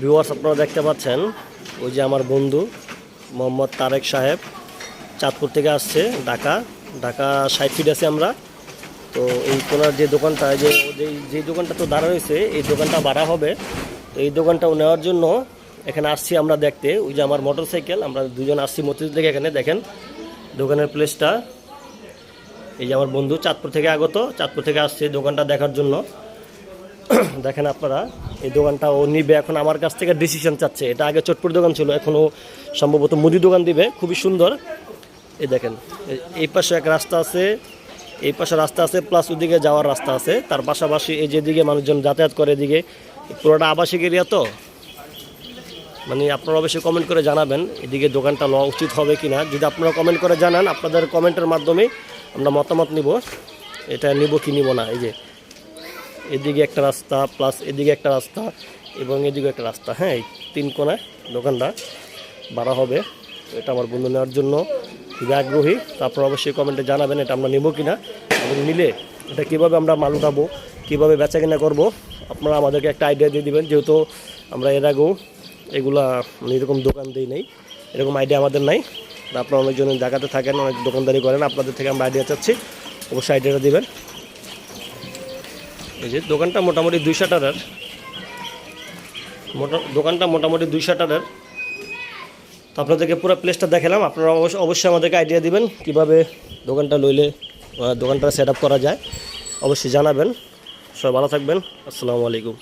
Viewers, আপনারা দেখতে পাচ্ছেন ওই যে আমার বন্ধু মোহাম্মদ তারেক সাহেব চাঁদপুর থেকে আসছে ঢাকা। ঢাকা 60 ফিট আছে আমরা। তো এই কোনার যে দোকানটা, যে দোকানটা তো দাঁড়া রয়েছে, এই দোকানটা ভাড়া হবে। তো এই দোকানটাও নেওয়ার জন্য এখানে আসছি আমরা দেখতে। ওই যে আমার মোটরসাইকেল, আমরা দুজন আসছি মসজিদ থেকে। এখানে দেখেন দোকানের প্লেসটা। এই যে আমার বন্ধু চাঁদপুর থেকে আগত, চাঁদপুর থেকে আসছে দোকানটা দেখার জন্য। দেখেন আপনারা, এই দোকানটা ও নিবে এখন আমার কাছ থেকে ডিসিশন চাচ্ছে। এটা আগে চটপুর দোকান ছিল, এখনও সম্ভবত মুদি দোকান দিবে। খুবই সুন্দর। এই দেখেন এই পাশে এক রাস্তা আছে, এই পাশে রাস্তা আছে, প্লাস ওদিকে যাওয়ার রাস্তা আছে। তার পাশাপাশি এই যেদিকে মানুষজন যাতায়াত করে, এদিকে পুরোটা আবাসিক এরিয়া। তো মানে আপনারা অবশ্যই কমেন্ট করে জানাবেন এদিকে দোকানটা লওয়া উচিত হবে কি না। যদি আপনারা কমেন্ট করে জানান, আপনাদের কমেন্টের মাধ্যমে আমরা মতামত নিব, এটা নিব কি নিব না। এই যে এদিকে একটা রাস্তা, প্লাস এদিকে একটা রাস্তা এবং এদিকে একটা রাস্তা। হ্যাঁ, এই 3 কোণায় দোকানটা ভাড়া হবে। এটা আমার বন্ধু নেওয়ার জন্য খুবই আগ্রহী। তো আপনারা অবশ্যই কমেন্টে জানাবেন এটা আমরা নেব কি না, এবং নিলে এটা কীভাবে আমরা মাল উঠাবো, কীভাবে বেচা কেনা করবো, আপনারা আমাদেরকে একটা আইডিয়া দিয়ে দিবেন। যেহেতু আমরা এর আগেও এগুলা এরকম দোকান দিই নেই, এরকম আইডিয়া আমাদের নাই। আপনারা অনেকজন জায়গাতে থাকেন, অনেক দোকানদারি করেন, আপনাদের থেকে আমরা আইডিয়া চাচ্ছি, অবশ্যই আইডিয়াটা দিবেন। এই যে দোকানটা মোটামুটি 2 শাটারের, দোকানটা মোটামুটি 2 শাটারের। তো আপনাদেরকে পুরো প্লেসটা দেখালাম। আপনারা অবশ্যই আমাদেরকে আইডিয়া দিবেন কীভাবে দোকানটা লইলে দোকানটা সেট আপ করা যায়, অবশ্যই জানাবেন। সবাই ভালো থাকবেন। আসসালামু আলাইকুম।